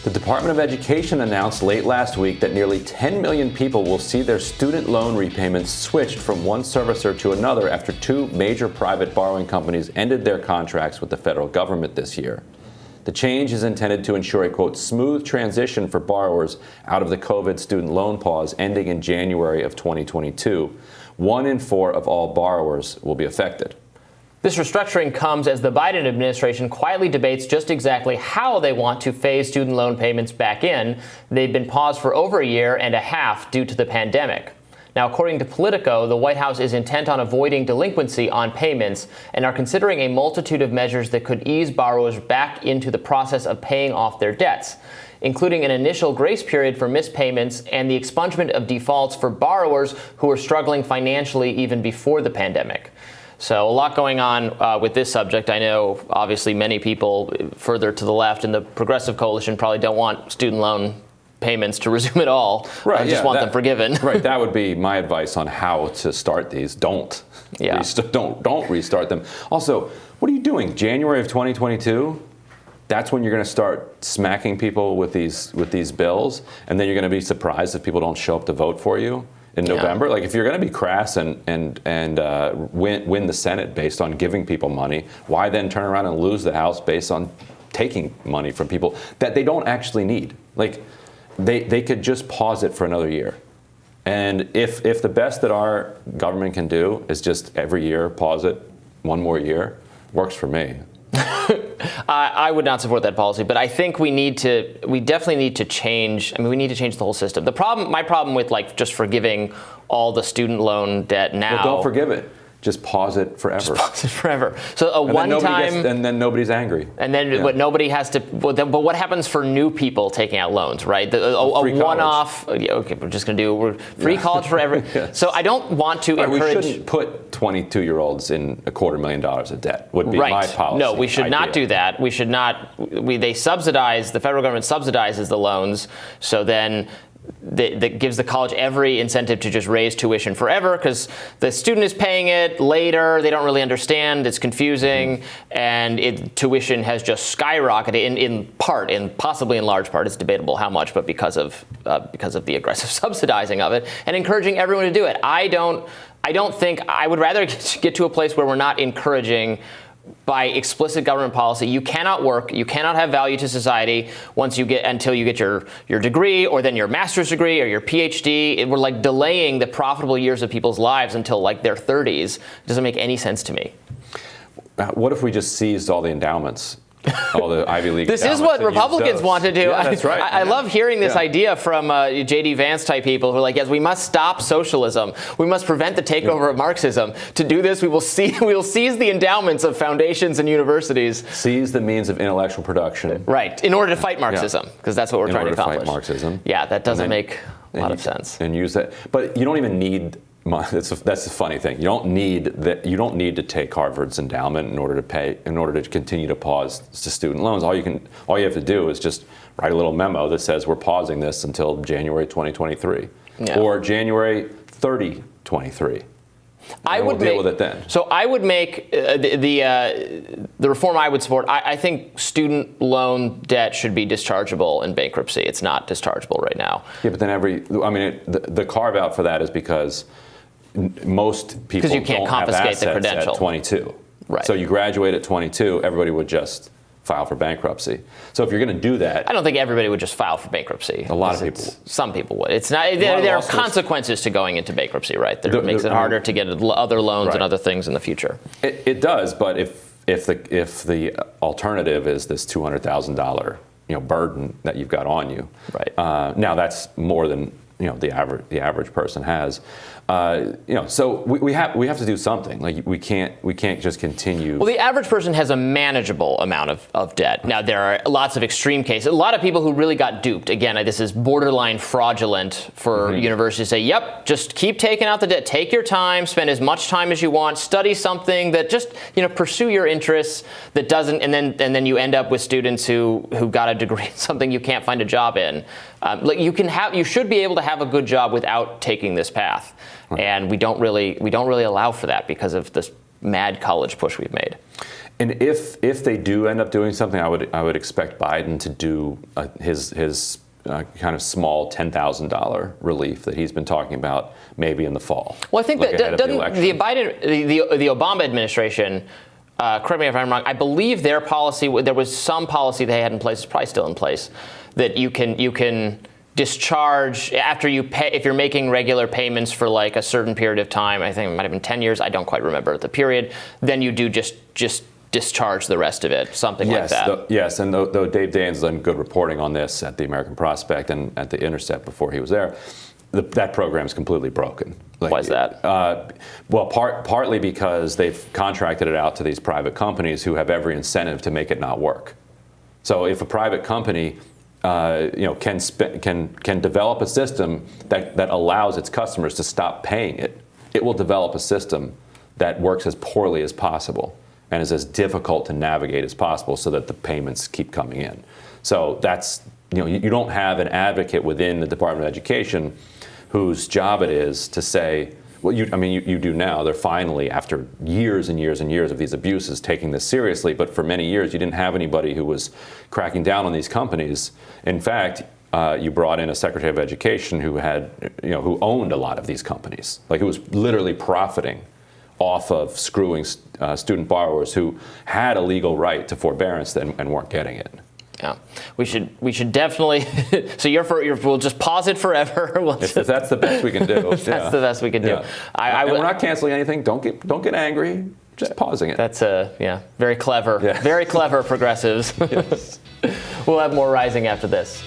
The Department of Education announced late last week that nearly 10 million people will see their student loan repayments switched from one servicer to another after two major private borrowing companies ended their contracts with the federal government this year. The change is intended to ensure a, quote, smooth transition for borrowers out of the COVID student loan pause ending in January of 2022. 1 in 4 of all borrowers will be affected. This restructuring comes as the Biden administration quietly debates just exactly how they want to phase student loan payments back in. They've been paused for over a year and a half due to the pandemic. Now, according to Politico, the White House is intent on avoiding delinquency on payments and are considering a multitude of measures that could ease borrowers back into the process of paying off their debts, including an initial grace period for missed payments and the expungement of defaults for borrowers who were struggling financially even before the pandemic. So a lot going on with this subject. I know, obviously, many people further to the left in the Progressive Coalition probably don't want student loan payments to resume at all. Right, I just want them forgiven. Right, that would be my advice on how to start these. Don't restart them. Also, what are you doing? January of 2022? That's when you're going to start smacking people with these bills, and then you're going to be surprised if people don't show up to vote for you in November. Like, if you're going to be crass and win the Senate based on giving people money, why then turn around and lose the House based on taking money from people that they don't actually need? Like, they could just pause it for another year. And if the best that our government can do is just every year pause it one more year, works for me. I would not support that policy, but I think we definitely need to change. I mean, we need to change the whole system. My problem with just forgiving all the student loan debt now. Well, don't forgive it. Just pause it forever. Just pause it forever. So a one-time, and then nobody's angry. And then what nobody has to. But what happens for new people taking out loans, right? A one-off. Okay, we're just going to do free college for every. Yes. So I don't want to encourage. We shouldn't put 22-year-olds in $250,000 of debt. Would be my policy. No, we should not do that. We should not. They subsidize. The federal government subsidizes the loans. So then. That gives the college every incentive to just raise tuition forever because the student is paying it later. They don't really understand. It's confusing. And tuition has just skyrocketed in part, and possibly in large part. It's debatable how much, but because of the aggressive subsidizing of it and encouraging everyone to do it. I don't think I would rather get to a place where we're not encouraging by explicit government policy. You cannot work, you cannot have value to society until you get your degree or then your master's degree or your PhD. We're delaying the profitable years of people's lives until their 30s. It doesn't make any sense to me. What if we just seized all the endowments? All the Ivy League. This is what Republicans want to do. Yeah, that's right. I love hearing this idea from J.D. Vance type people who are yes, we must stop socialism. We must prevent the takeover of Marxism. To do this, we will seize the endowments of foundations and universities. Seize the means of intellectual production. Right, in order to fight Marxism, because that's what we're trying to accomplish. Fight Marxism. Yeah, that doesn't make a lot of sense. And use that, but you don't even need. That's the funny thing. You don't need to take Harvard's endowment in order to continue to pause to student loans. All you have to do is just write a little memo that says we're pausing this until January 2023 or January 30, 2023. I would deal with it then. So I would make the reform I would support. I think student loan debt should be dischargeable in bankruptcy. It's not dischargeable right now. Yeah, but then the carve out for that is because most people you can't don't have confiscate assets the credential at 22. Right. So you graduate at 22, everybody would just file for bankruptcy. So if you're going to do that, I don't think everybody would just file for bankruptcy. A lot of people. Some people would. It's not. There are consequences to going into bankruptcy, right? That makes it harder to get other loans and other things in the future. It does, but if the alternative is this $200,000 burden that you've got on you, right? Now that's more than the average person has. So we have to do something. We can't just continue. Well, the average person has a manageable amount of debt. Now, there are lots of extreme cases. A lot of people who really got duped. Again, this is borderline fraudulent for universities to say, yep, just keep taking out the debt. Take your time, spend as much time as you want, study something that just, pursue your interests that doesn't, and then you end up with students who got a degree in something you can't find a job in. You should be able to have a good job without taking this path. Right. And we don't really allow for that because of this mad college push we've made. And if they do end up doing something, I would expect Biden to do his kind of small $10,000 relief that he's been talking about maybe in the fall. Well, I think that the Obama administration, correct me if I'm wrong, I believe their policy, there was some policy they had in place, it's probably still in place, that you can discharge after you pay, if you're making regular payments for like a certain period of time. I think it might have been 10 years. I don't quite remember the period. Then you do just discharge the rest of it, something like that. Yes, and though Dave Daines has done good reporting on this at the American Prospect and at the Intercept before he was there, that program is completely broken. Why is that? Well, partly because they've contracted it out to these private companies who have every incentive to make it not work. So if a private company can develop a system that allows its customers to stop paying it, it will develop a system that works as poorly as possible and is as difficult to navigate as possible so that the payments keep coming in. So that's, you don't have an advocate within the Department of Education whose job it is to say, well, you do now. They're finally, after years and years and years of these abuses, taking this seriously. But for many years, you didn't have anybody who was cracking down on these companies. In fact, you brought in a Secretary of Education who who owned a lot of these companies, like who was literally profiting off of screwing student borrowers who had a legal right to forbearance and weren't getting it. Yeah, we should definitely. So we'll just pause it forever. If that's the best we can do. That's the best we can do. And we're not canceling anything. Don't get angry. Just pausing it. That's very clever. Yeah. Very clever progressives. Yes. We'll have more Rising after this.